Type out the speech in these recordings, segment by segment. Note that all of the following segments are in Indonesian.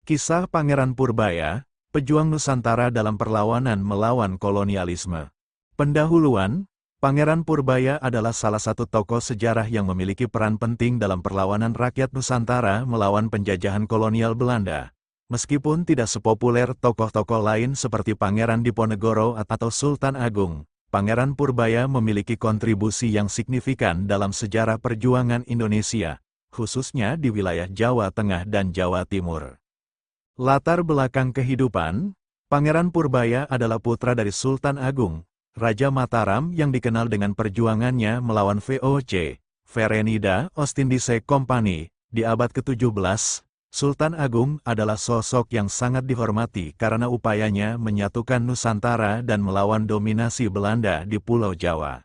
Kisah Pangeran Purbaya, pejuang Nusantara dalam perlawanan melawan kolonialisme. Pendahuluan, Pangeran Purbaya adalah salah satu tokoh sejarah yang memiliki peran penting dalam perlawanan rakyat Nusantara melawan penjajahan kolonial Belanda. Meskipun tidak sepopuler tokoh-tokoh lain seperti Pangeran Diponegoro atau Sultan Agung, Pangeran Purbaya memiliki kontribusi yang signifikan dalam sejarah perjuangan Indonesia, khususnya di wilayah Jawa Tengah dan Jawa Timur. Latar belakang kehidupan, Pangeran Purbaya adalah putra dari Sultan Agung, Raja Mataram yang dikenal dengan perjuangannya melawan VOC, Verenida Ostindische Company, di abad ke-17. Sultan Agung adalah sosok yang sangat dihormati karena upayanya menyatukan Nusantara dan melawan dominasi Belanda di Pulau Jawa.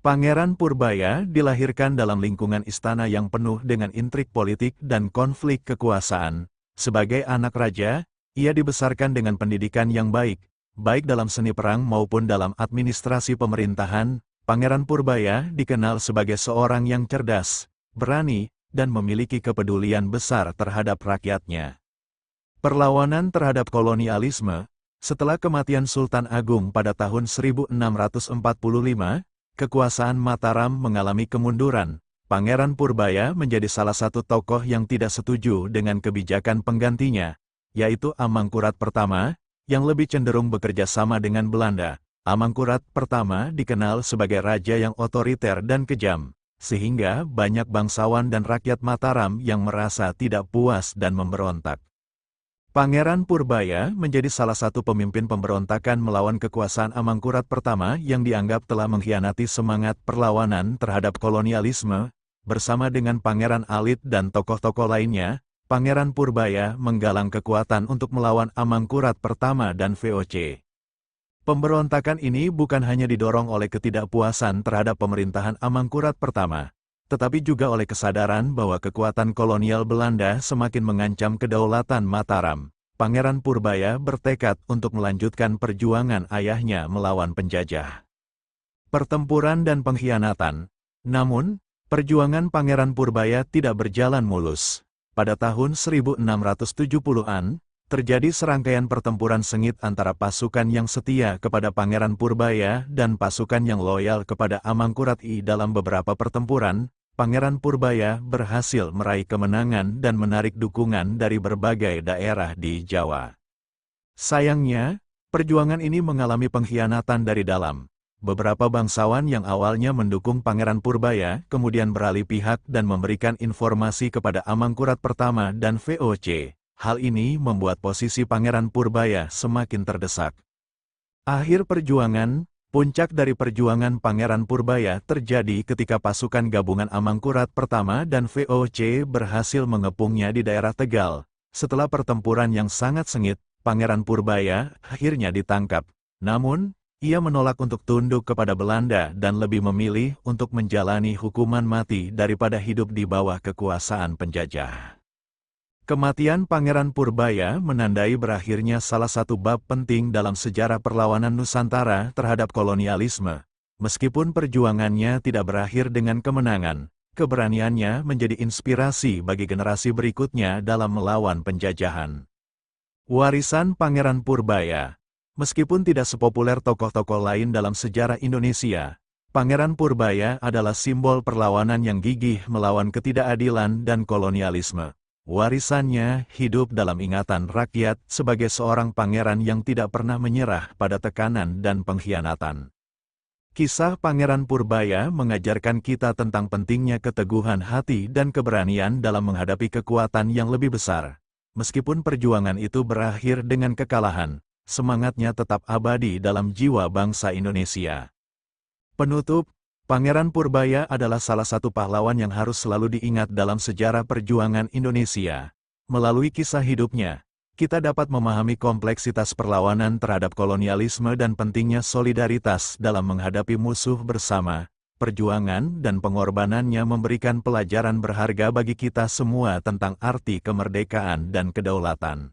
Pangeran Purbaya dilahirkan dalam lingkungan istana yang penuh dengan intrik politik dan konflik kekuasaan. Sebagai anak raja, ia dibesarkan dengan pendidikan yang baik dalam seni perang maupun dalam administrasi pemerintahan. Pangeran Purbaya dikenal sebagai seorang yang cerdas, berani, dan memiliki kepedulian besar terhadap rakyatnya. Perlawanan terhadap kolonialisme, setelah kematian Sultan Agung pada tahun 1645, kekuasaan Mataram mengalami kemunduran. Pangeran Purbaya menjadi salah satu tokoh yang tidak setuju dengan kebijakan penggantinya, yaitu Amangkurat I, yang lebih cenderung bekerja sama dengan Belanda. Amangkurat I dikenal sebagai raja yang otoriter dan kejam, sehingga banyak bangsawan dan rakyat Mataram yang merasa tidak puas dan memberontak. Pangeran Purbaya menjadi salah satu pemimpin pemberontakan melawan kekuasaan Amangkurat I yang dianggap telah mengkhianati semangat perlawanan terhadap kolonialisme. Bersama dengan Pangeran Alit dan tokoh-tokoh lainnya, Pangeran Purbaya menggalang kekuatan untuk melawan Amangkurat I dan VOC. Pemberontakan ini bukan hanya didorong oleh ketidakpuasan terhadap pemerintahan Amangkurat I, tetapi juga oleh kesadaran bahwa kekuatan kolonial Belanda semakin mengancam kedaulatan Mataram. Pangeran Purbaya bertekad untuk melanjutkan perjuangan ayahnya melawan penjajah. Pertempuran dan pengkhianatan. Namun, perjuangan Pangeran Purbaya tidak berjalan mulus. Pada tahun 1670-an, terjadi serangkaian pertempuran sengit antara pasukan yang setia kepada Pangeran Purbaya dan pasukan yang loyal kepada Amangkurat I. Dalam beberapa pertempuran, Pangeran Purbaya berhasil meraih kemenangan dan menarik dukungan dari berbagai daerah di Jawa. Sayangnya, perjuangan ini mengalami pengkhianatan dari dalam. Beberapa bangsawan yang awalnya mendukung Pangeran Purbaya kemudian beralih pihak dan memberikan informasi kepada Amangkurat I dan VOC. Hal ini membuat posisi Pangeran Purbaya semakin terdesak. Akhir perjuangan, puncak dari perjuangan Pangeran Purbaya terjadi ketika pasukan gabungan Amangkurat I dan VOC berhasil mengepungnya di daerah Tegal. Setelah pertempuran yang sangat sengit, Pangeran Purbaya akhirnya ditangkap. Namun, ia menolak untuk tunduk kepada Belanda dan lebih memilih untuk menjalani hukuman mati daripada hidup di bawah kekuasaan penjajah. Kematian Pangeran Purbaya menandai berakhirnya salah satu bab penting dalam sejarah perlawanan Nusantara terhadap kolonialisme. Meskipun perjuangannya tidak berakhir dengan kemenangan, keberaniannya menjadi inspirasi bagi generasi berikutnya dalam melawan penjajahan. Warisan Pangeran Purbaya. Meskipun tidak sepopuler tokoh-tokoh lain dalam sejarah Indonesia, Pangeran Purbaya adalah simbol perlawanan yang gigih melawan ketidakadilan dan kolonialisme. Warisannya hidup dalam ingatan rakyat sebagai seorang pangeran yang tidak pernah menyerah pada tekanan dan pengkhianatan. Kisah Pangeran Purbaya mengajarkan kita tentang pentingnya keteguhan hati dan keberanian dalam menghadapi kekuatan yang lebih besar. Meskipun perjuangan itu berakhir dengan kekalahan, semangatnya tetap abadi dalam jiwa bangsa Indonesia. Penutup, Pangeran Purbaya adalah salah satu pahlawan yang harus selalu diingat dalam sejarah perjuangan Indonesia. Melalui kisah hidupnya, kita dapat memahami kompleksitas perlawanan terhadap kolonialisme dan pentingnya solidaritas dalam menghadapi musuh bersama. Perjuangan dan pengorbanannya memberikan pelajaran berharga bagi kita semua tentang arti kemerdekaan dan kedaulatan.